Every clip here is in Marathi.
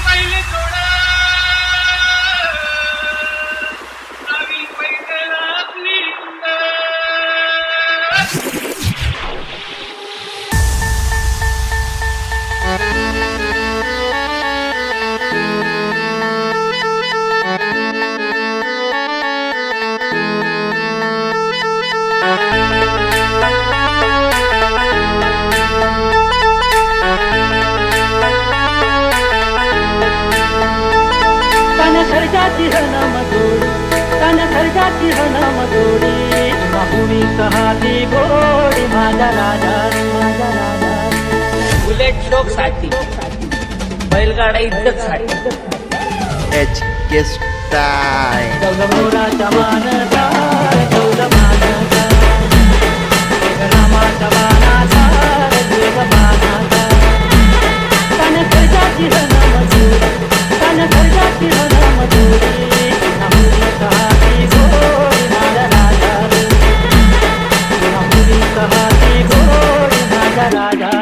पहिले थोडं आम्ही पैदल आपली सर्जाची हनम जोडी बाहुली कहाती गोडी माझा राजा बुलेट शोक साठी बैलगाडा इज्जत साठी एच के स्टाईल मोराचा मानसा मानसा रामाचा मानाचा मानाचा तन सर्जाची हनम जोडी तन सर्जाची हनम जोडी बाहुली कहाती गोडी माझा राजा बाहुली कहाती गोडी माझा राजा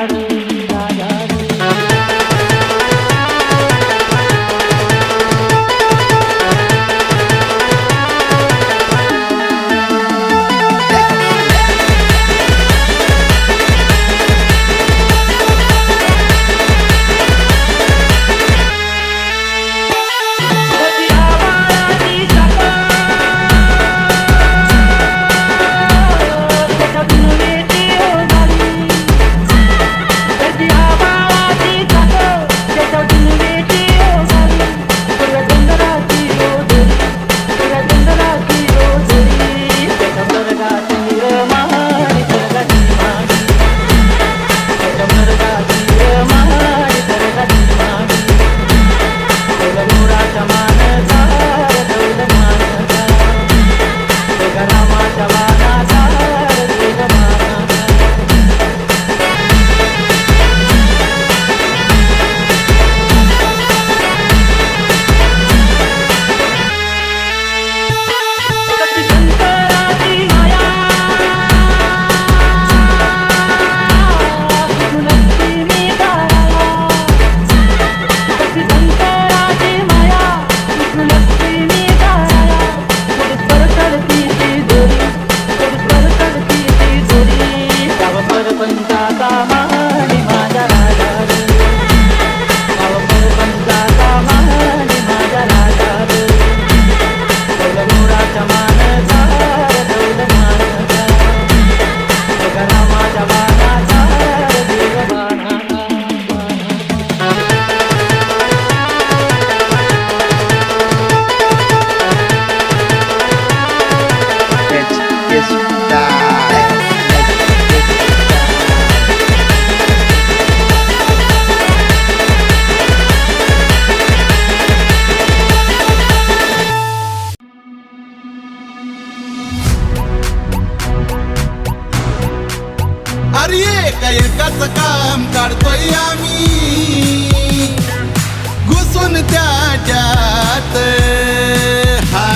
अरे एकाच काम काढतोय आम्ही घुसून त्याच्यात हा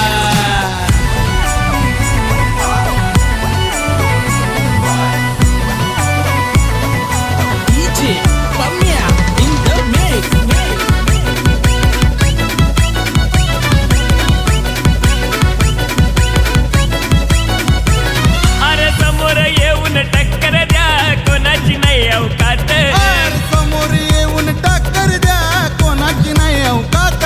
समोर येऊन टक्कर द्या कोणाची नाही अवकात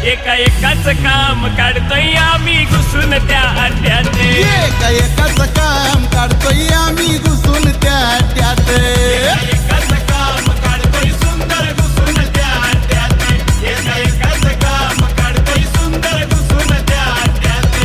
एकाच काम काढतोय आम्ही घुसून त्या अड्ड्यात एकाच काम काढतोय आम्ही घुसून त्या अड्ड्यात एकाच काम काढतोय सुंदर घुसून त्या अड्ड्यात एकाच काम काढतोय सुंदर घुसून त्या अड्ड्यात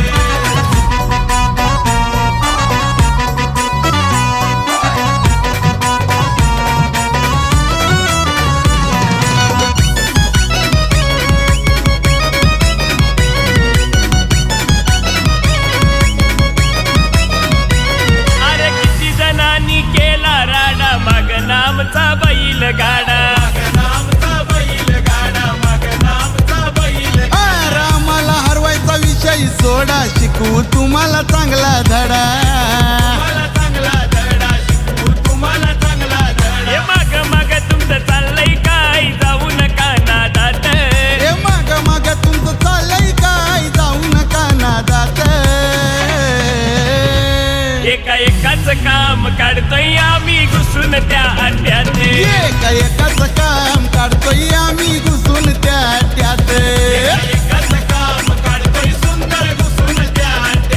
एका एकाच काम काढतोय आम्ही घुसून त्यात एकाच काम काढतोय सुंदर घुसून त्यात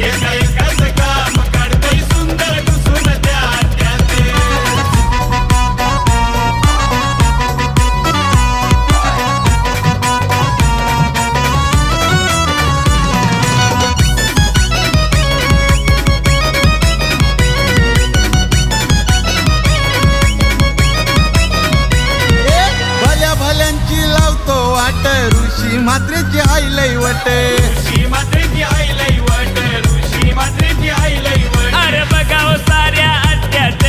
एका एकाच काम काढतोय सुंदर घुसून त्यात भल्या भल्यांची लावतो वाट ऋषी म्हात्रेची आईलई वट ऋषी मात्रेची आई लई वट ऋषी मात्रेची आई लई वट अरे बघाव साऱ्या अड्ड्यात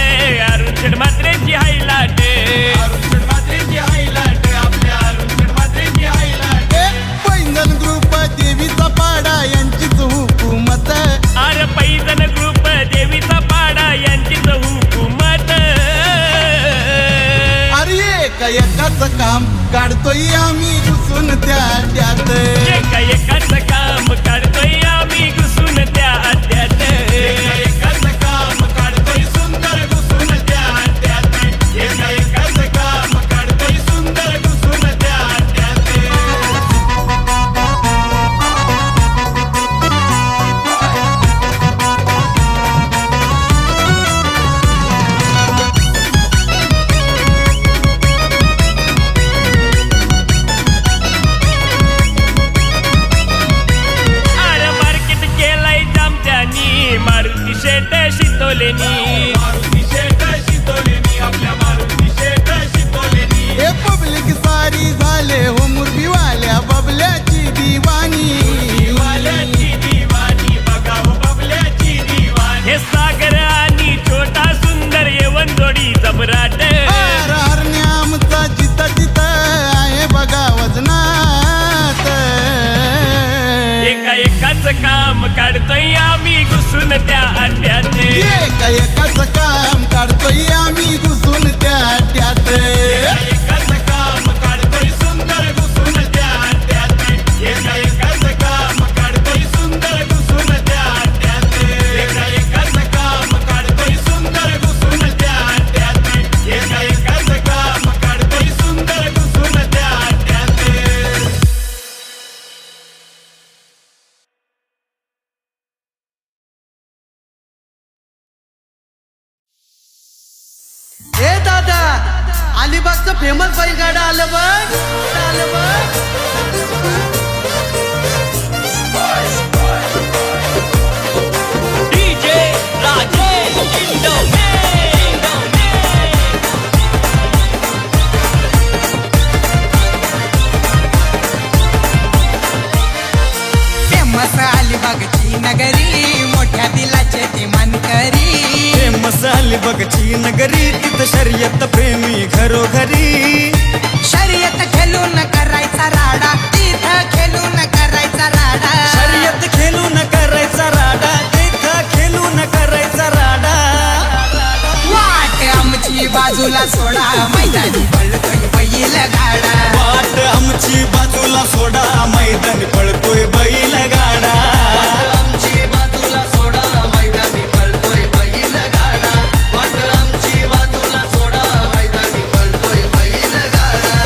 अरुण मात्रेची आई लाट अरुण मात्रेची आई लाट आपल्या अरुण मात्रेची आई लाट पैंजण ग्रुप देवीचा पाडा यांचीच हुकूमत अरे पैजण ग्रुप देवीचा पाडा यांचीच हुकूमत अरे एका एकाच काम काढतोय आम्ही घुसून त्यात एका एकाच काम काढतोय आम्ही घुसून त्या अड्ड्यात एकाच काम काढतोय सुंदर घुसून त्या अड्ड्यात एका एकाच काम काढतोय सुंदर घुसून त्या अड्ड्यात अरे मार्केट केलाय जामत्यानी मारुती शेट शितोलेनी मारुती शेट शितोलेनी आपल्या मारुती शेट शितोलेनी हे पब्लिक सारी झाले हो मुरबीवाल्या बबल्याची दिवाणी वाल्याची दिवाणी बघाव बबल्याची दिवाणी हे सागर आणि छोटा सुंदर येवन जोडी जबराट हरण्या आमचा जिता जिता आहे बघा वजनात एका एकाच काम काढतोय आम्ही घुसून त्या अड्ड्यात एका एकाच काम काढतोय आम्ही घुसून त्यात एकाच काम काढतोय सुंदर घुसून त्या अड्ड्यात एका एकाच काम काढतोय सुंदर घुसून त्या अड्ड्यात एका एकाच काम काढतोय सुंदर घुसून त्या अड्ड्यात एका एकाच काम काढतोय सुंदर घुसून त्या अड्ड्यात ए दादा अलिबागचं फेमस बैलगाडा आलं बघ डीजे राजेश फेमस अलिबागची नगरी मोठ्या दिलाचे ते मानकरी फेमस अलिबागची नगरी तिथं शर्यत प्रेमी घरोघरी शर्यत खेळून करायचा राडा तिथं खेळून करायचा राडा शर्यत खेळून करायचा राडा तिथं खेळून करायचा राडा वाट आमची बाजूला सोडा मैदानी पळतोय बैल गाडा वाट आमची बाजूला सोडा मैदानी पळतोय बैल गाडा आमची बाजूला सोडा मैदानी पळतोय बैल गाडा वाट आमची बाजूला सोडा मैदानी पळतोय बैल गाडा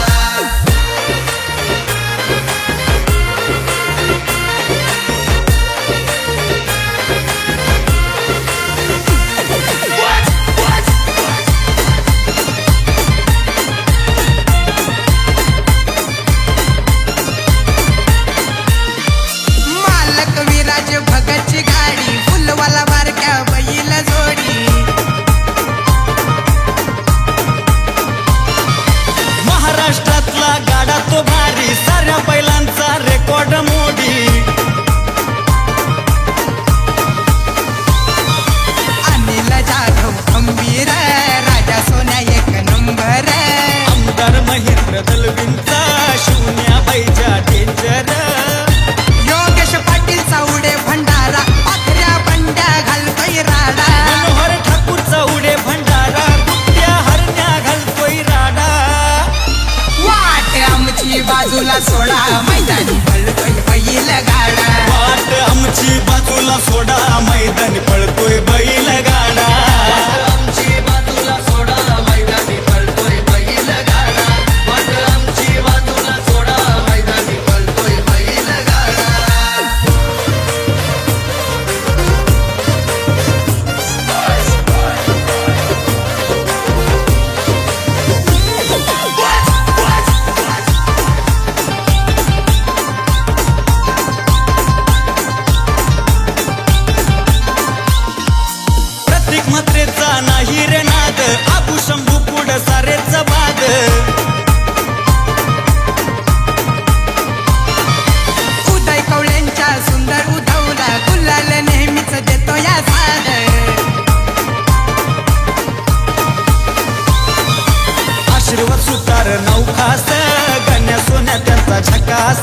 त्याचा झकास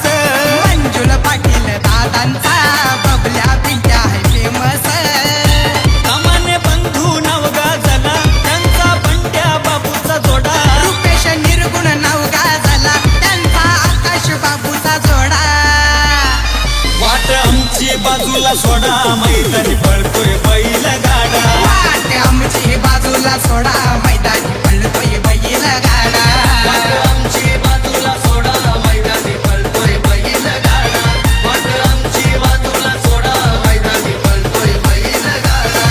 मंजुल पाटील दादांचा बबल्या पिंट्या आहे फेमस सामान्य बंधू नाव गाजला त्यांचा बंड्या बाबूचा जोडा रुपेश निर्गुण नाव गाजला त्यांचा आकाश बाबूचा जोडा वाट आमची बाजूला सोडा मैदानी पळतोय बैल गाडा वाट आमची बाजूला सोडा मैदानी पळतोय बैल गाडा वाट आमची बाजूला सोडा मैदानी पळतोय बैल गाडा वाट आमची बाजूला सोडा मैदानी पळतोय बैल गाडा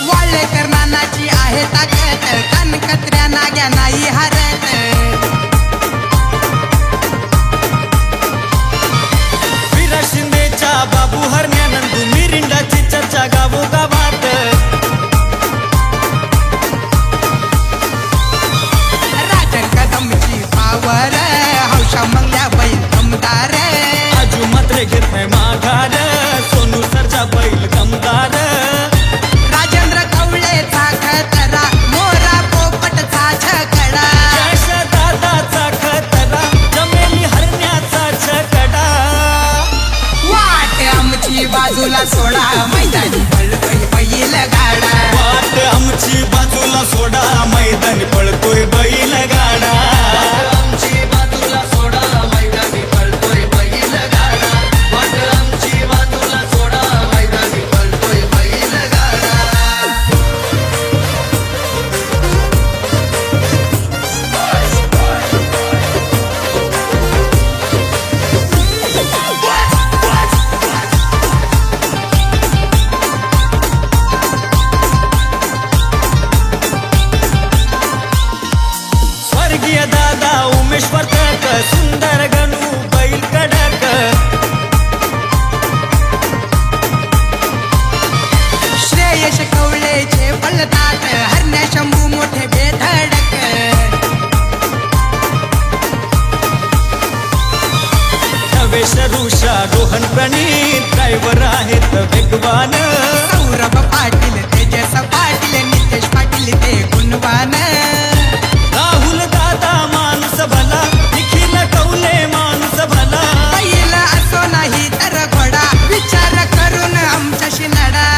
वाळेकर नानाची आहे ताकद कनकत्र्या नाग्या नाही हरत विरा शिंदेच्या बाबू हरण्यानंदू मिरिंडाची चर्चा गावोगावात राजन कदमची पावर हौशा मंगल्या बैल दमदार आजू मात्र घेत नाही माघार सोनू सरजा बैल दमदार राजेंद्र कवळेचा खतरा मोरा पोपटचा छकडा यश दादाचा खतरा जमेली हरण्याचा छकडा वाट आमची बाजूला सोडा मैदानी पळतोय बैल गाडा वाट आमची बाजूला सोडा मैदानी पळतोय बैल गाडा आमची बाजूला सोडा मैदानी पळतोय बैल गाडा वाट आमची बाजूला सोडा मैदानी पळतोय बैल गाडा स्वर्गीय दादा उमेश वर्तक सुंदर गणू बैल कडक श्रेयश कवळेचे पळतात हरण्या शंभू मोठे बेधडक नवेश ऋषा रोहन प्रणीत ड्रायव्हर आहेत वेगवान सौरभ पाटील तेजस पाटील नितेश पाटील ते गुणवान राहुल दादा माणूस भला निखिल कौले माणूस भला बैल असो नाही तर घोडा विचार करून आमच्याशी लढा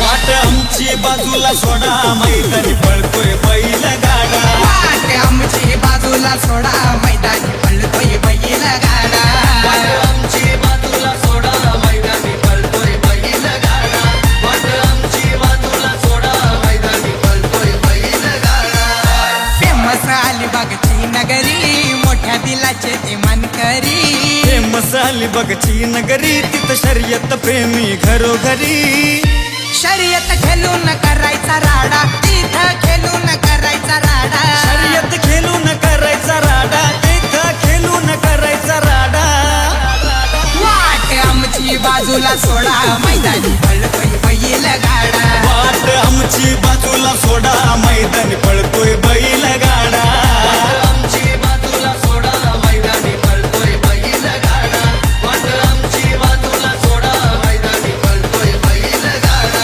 वाट आमची बाजूला सोडा मैदानी पळतोय बैल गाडा वाट आमची बाजूला सोडा मैदानी पळतोय बैल गाडा वाट आमची बाजूला सोडा मैदानी पळतोय बैल गाडा वाट आमची बाजूला सोडा मैदानी पळतोय बैल गाडा फेमस अलिबागची नगरी मोठ्या दिलाचे ते मानकरी हे मसाली बगची नगरी तिथं शर्यत प्रेमी घरोघरी शर्यत खेळून करायचा राडा तिथं खेळून करायचा राडा शर्यत खेळून करायचा राडा तिथं खेळून करायचा राडा वाट आमची बाजूला सोडा मैदानी पळतोय बैल गाडा वाट आमची बाजूला सोडा मैदानी पळतोय बैल गाडा आमची बाजूला सोडा मैदानी पळतोय बैल गाडा वाट आमची बाजूला सोडा मैदानी पळतोय बैल गाडा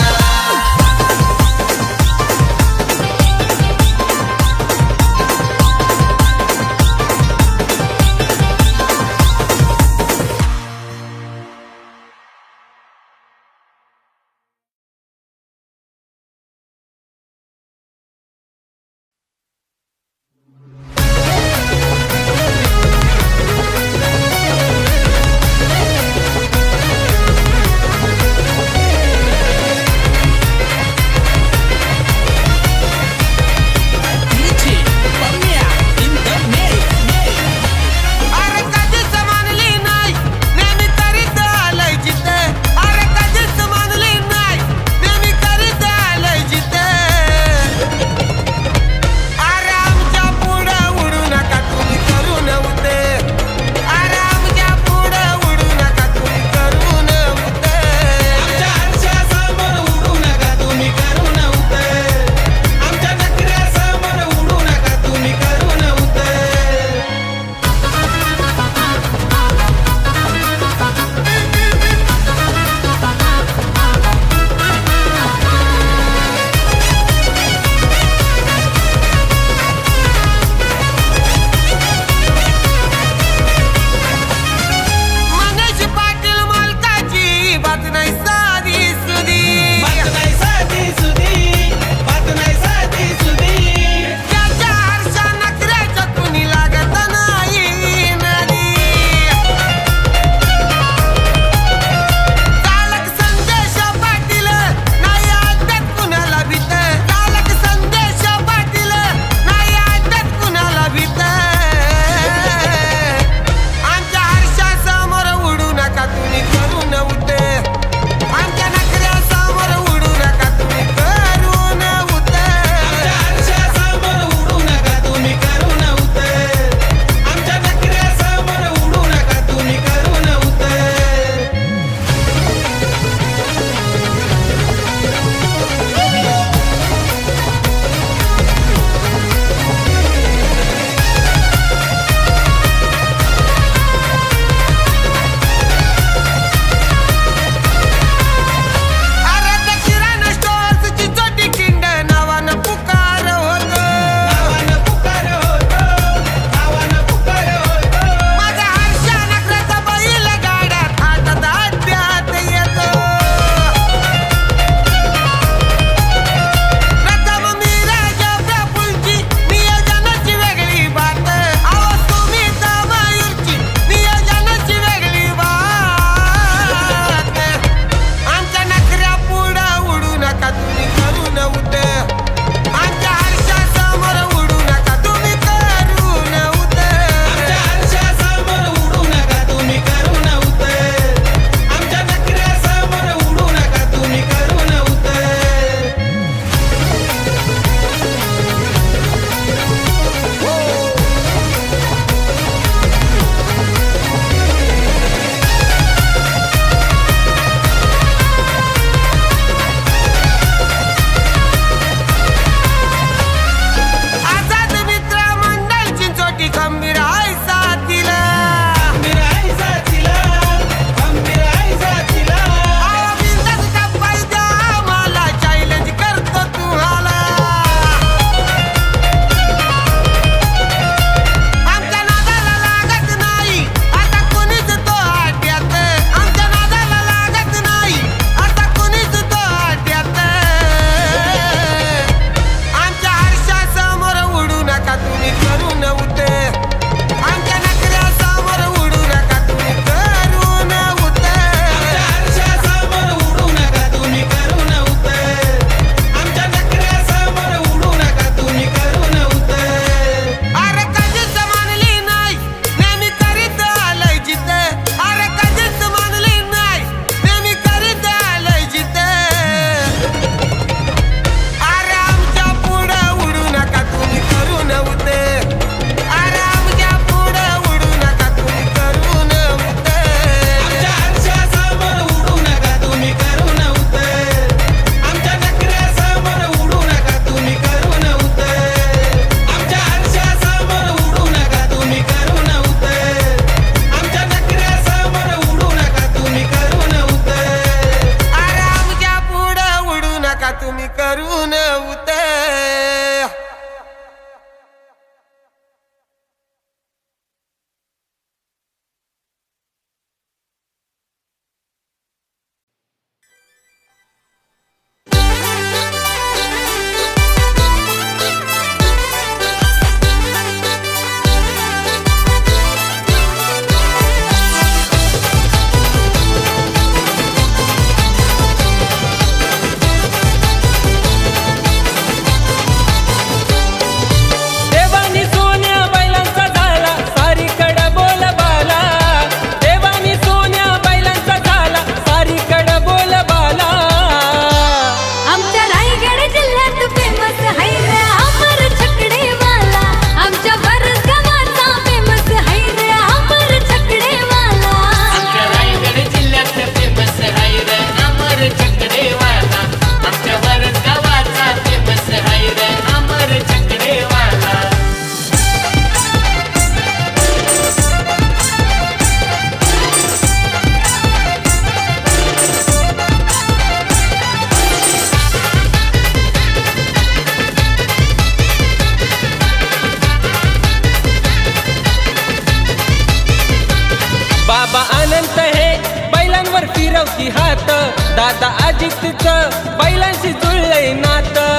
दादा अजितचं बैलांशी जुळलंय नातं.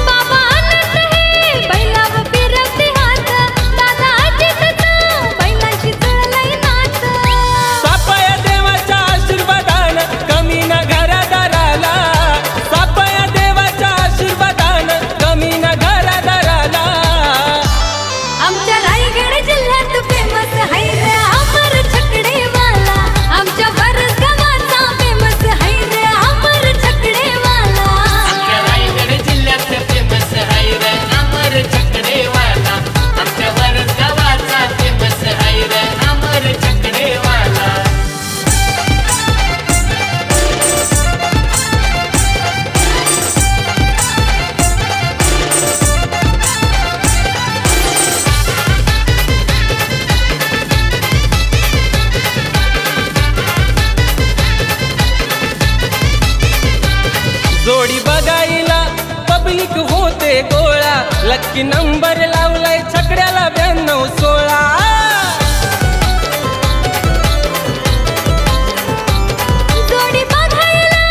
बाबा आनंद हे बैलावर फिरवते हात, दादा अजितचं बैलांशी जुळलंय नातं. सापया देवाच्या आशीर्वादानं कमी न घरादाराला, सापया देवाच्या आशीर्वादानं कमी न घरादाराला. आमच्या रायगड जिल्ह्यात फेमस है रे अमर छकडेवाला, आमच्या बरस गावाचा फेमस है रे अमर छकडेवाला. आमच्या रायगड जिल्ह्यात फेमस आहे रे अमर छकडेवाला, आमच्या वरस गावाचा फेमस आहे रे अमर छकडेवाला. जोडी बघायला पब्लिक होते गोळा, लक्की नंबर लावलाय छकड्याला 92-16. जोडी बघायला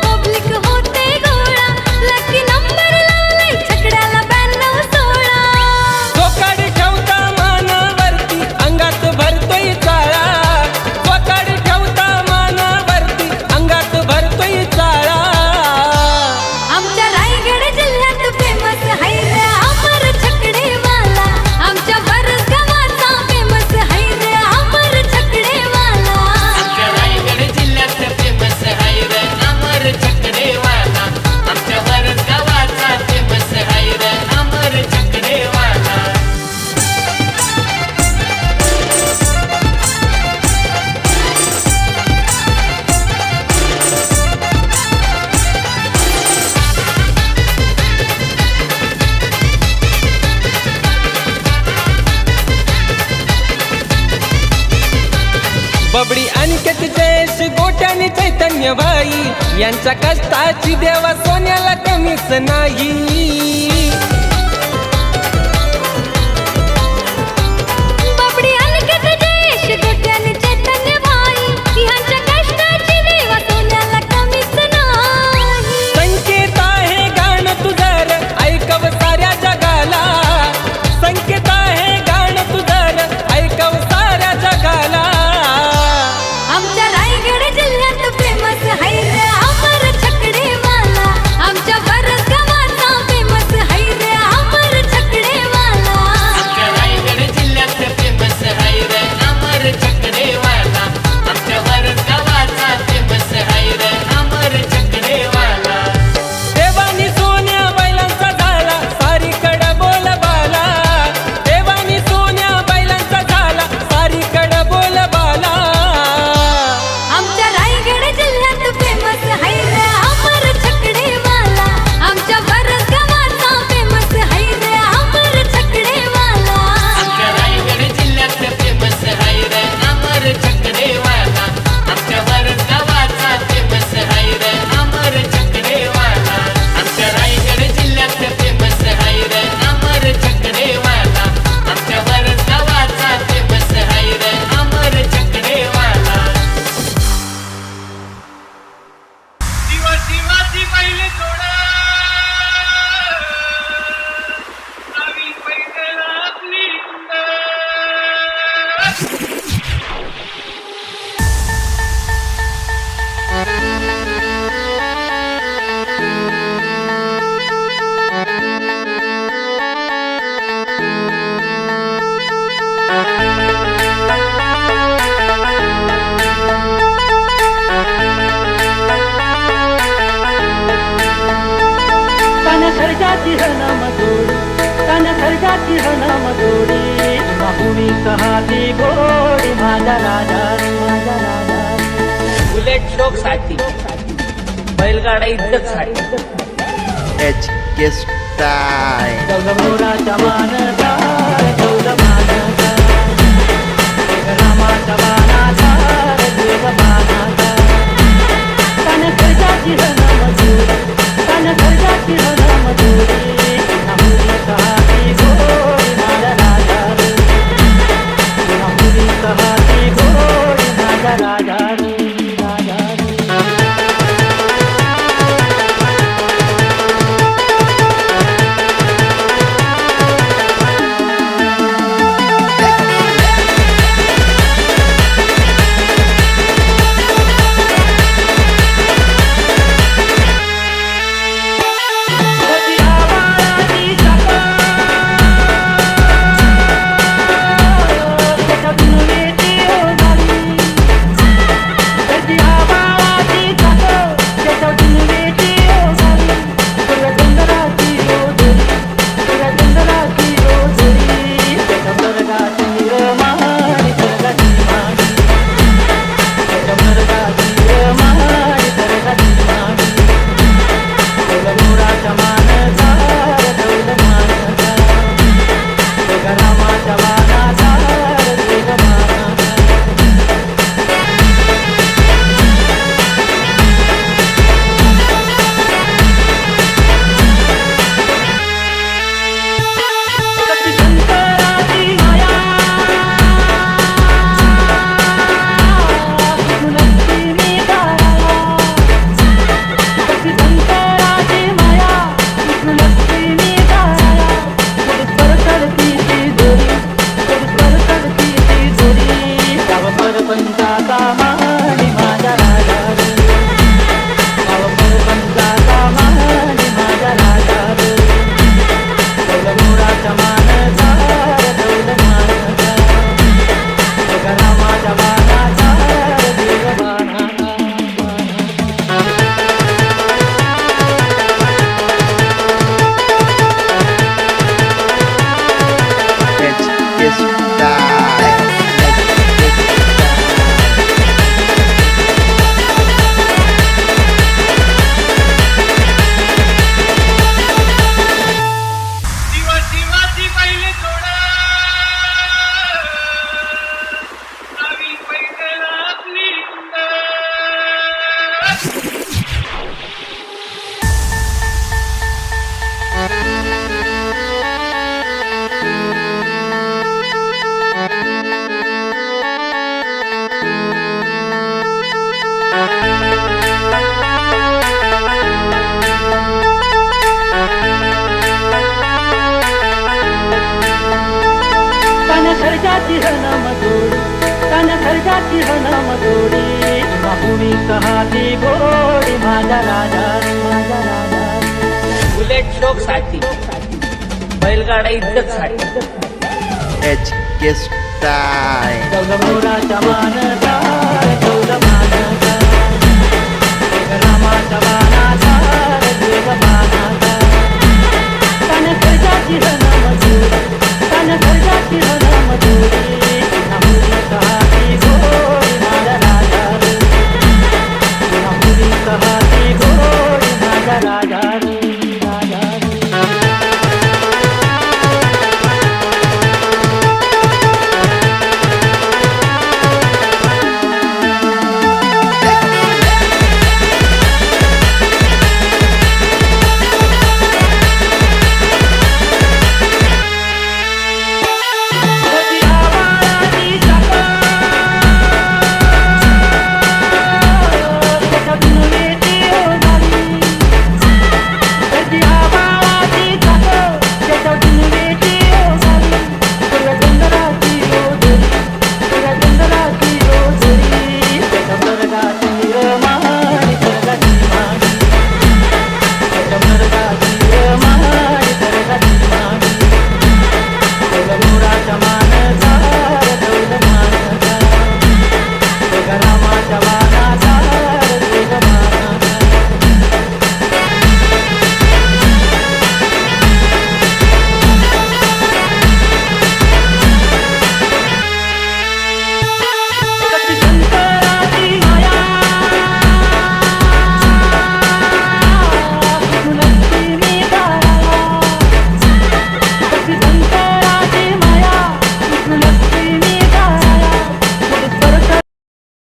पब्लिक होते गोळा, लकी नंबर लावलाय छकड्याला 92-16. चोकाडी ठेवता मानावरती अंगात भरतोय चाळा, चोकाडी ठेवता मानावरती अंगात भरतोय चाळा. आमच्या रायगड जिल्ह्यात फेमस है रे अमर छकडेवाला, आमच्या बरस गावाचा फेमस है रे अमर छकडेवाला. आमच्या रायगड जिल्ह्यात फेमस आहे रे अमर छकडेवाला, आमच्या वरस गावाचा फेमस आहे रे अमर छकडेवाला. बबडी अनिकेत जयेश गोट्याने चैतन्य भाई, यांच्या कष्टाची देवा सोन्याला कमीच नाही. बबडी अनकत जयेश गोट्याने चैतन्य भाई, ह्यांच्या कष्टाची देवा सोन्याला कमीच नाही. संकेत आहे गाणं तुझर ऐकव साऱ्या जगाला, संकेत आहे गाणं तुझर ऐकव साऱ्या जगाला. आमच्या रायगड जिल्ह्यात फेमस है रे अमर छकडेवाला, आमच्या बरस गावाचा फेमस है रे अमर छकडेवाला. आमच्या रायगड जिल्ह्यात फेमस आहे रे अमर छकडेवाला, आमच्या वरस गावाचा फेमस आहे रे अमर छकडेवाला. देवानी सोन्या बैलांचा झाला सारीकडे बोलबाला, देवानी सोन्या बैलांचा झाला सारीकडे बोलबाला. आमच्या रायगड जिल्ह्यात फेमस है रे अमर छकडेवाला, आमच्या बरस गावाचा फेमस है रे अमर छकडेवाला. आमच्या रायगड जिल्ह्यात फेमस आहे रे अमर छकडेवाला, आमच्या वरस गावाचा फेमस आहे रे अमर छकडेवाला. आमच्या रायगड जिल्ह्यात फेमस आहे रे अमर छकडेवाला, आमच्या वरस गावाचा फेमस आहे रे अमर छकडेवाला. शिवाजी पहिले थोडा नवी पैठण आपली सर्जाची हनम जोडी, तन सर्जाची हनम जोडी, बाहुली कहाती गोडी माझा राजा, माझा राजा. बुलेट शोक साठी, बैलगाडा इज्जत साठी. HK Style. मोराच्या मानचा देव मानाचा, रामाच्या मानाचा देव मानाचा. तन सर्जाची हनम जोडी, तन सर्जाची हनम जोडी, बाहुली कहाती गोडी माझा राजा, बाहुली कहाती माझा राजा रे राजा रे बुलेट शोक साठी बैलगाडा इज्जत साठी HK Style. चौदा मोराच्या मान